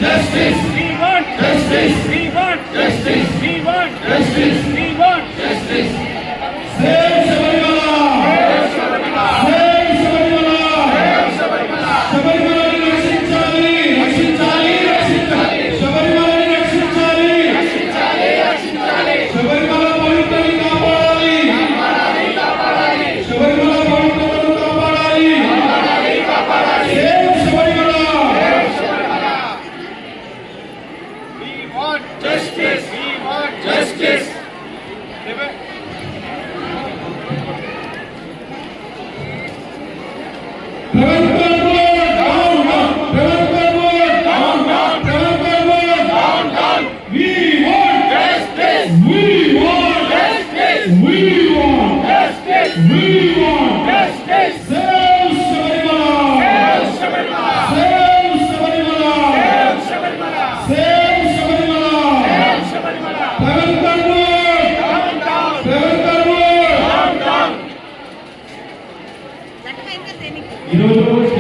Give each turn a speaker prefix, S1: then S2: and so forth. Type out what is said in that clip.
S1: justice. We want justice. We want justice. We want justice. We want justice. Save Sabarimala. Save Sabarimala. Save Sabarimala. Sabarimala రక్షించాలి. రక్షించాలి. రక్షించాలి. శబరిమలని రక్షించాలి. రక్షించాలి. రక్షించాలి. శబరిమల పవిత్రని కాపాడాలి. కాపాడాలి. కాపాడాలి. శబరిమల పవిత్రతను కాపాడాలి. కాపాడాలి. కాపాడాలి. Save Sabarimala. Save Sabarimala. We want justice. We want justice.
S2: ఈరోజు